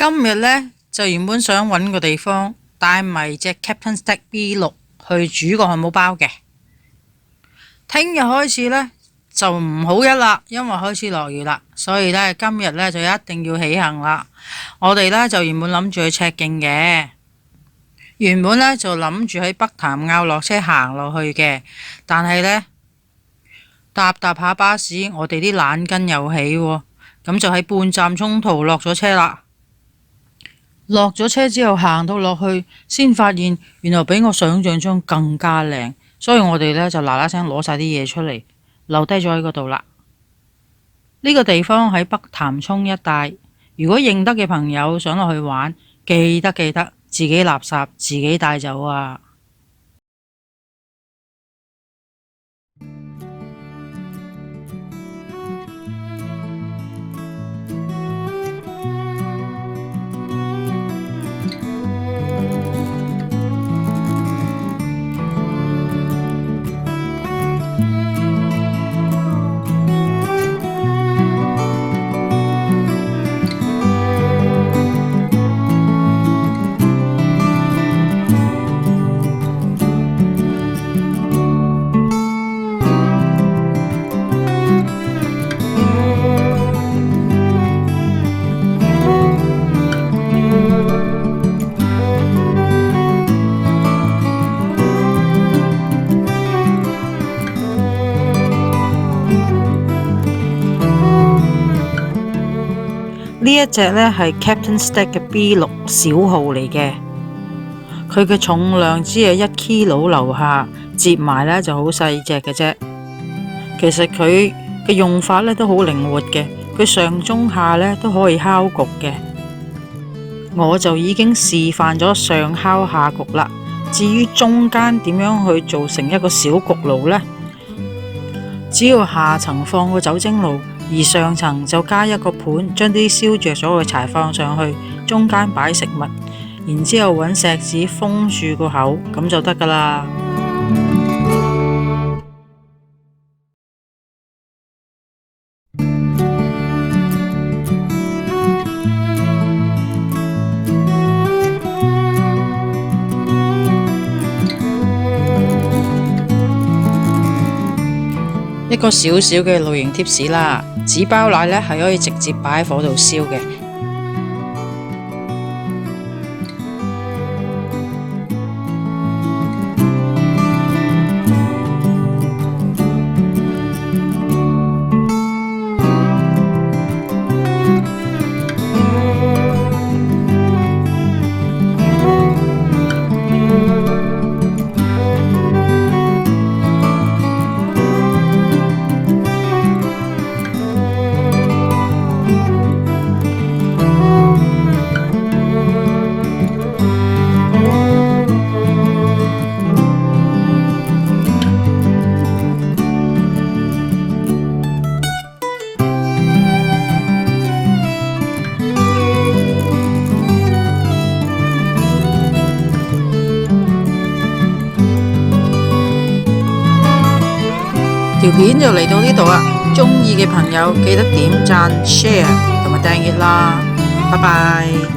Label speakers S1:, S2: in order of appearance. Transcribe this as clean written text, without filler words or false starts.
S1: 今日呢，就原本想揾個地方帶埋隻 Captain Stack B6去煮個漢堡包嘅。聽日開始呢，就唔好一啦，因為開始落雨啦，所以呢，今日呢，就一定要起行啦。我哋呢，就原本諗住去赤徑嘅，原本呢，就諗住喺北潭坳落車行落去嘅，但係呢，搭下巴士，我哋啲懶筋又起喎，咁就喺半站中途落咗車啦。落咗車之後行到落去，先發現原來比我想象中更加靚，所以我哋呢，就嗱嗱聲攞晒啲嘢出嚟，留低咗喺嗰度啦。呢個地方喺北潭涌一帶，如果認得嘅朋友想落去玩，記得自己垃圾自己帶走啊！呢一隻呢係 Captain Stack 嘅 B6 小號嚟嘅，佢嘅重量只係1kg樓下，折埋呢就好細隻嘅啫。其實佢嘅用法呢都好靈活嘅，佢上中下呢都可以烤焗嘅。我就已經示範咗上烤下焗啦，至於中間點樣去做成一個小焗爐呢？只要下層放個酒精爐，而上層就加一個盤，將啲燒着咗嘅柴放上去，中間擺食物，然之後揾錫紙封住個口，咁就得噶啦。一個小小嘅露營貼士啦，紙包奶呢係可以直接擺喺火度燒嘅。條片就嚟到呢度啦，鍾意嘅朋友記得點讚、share 同埋訂閱啦，拜拜。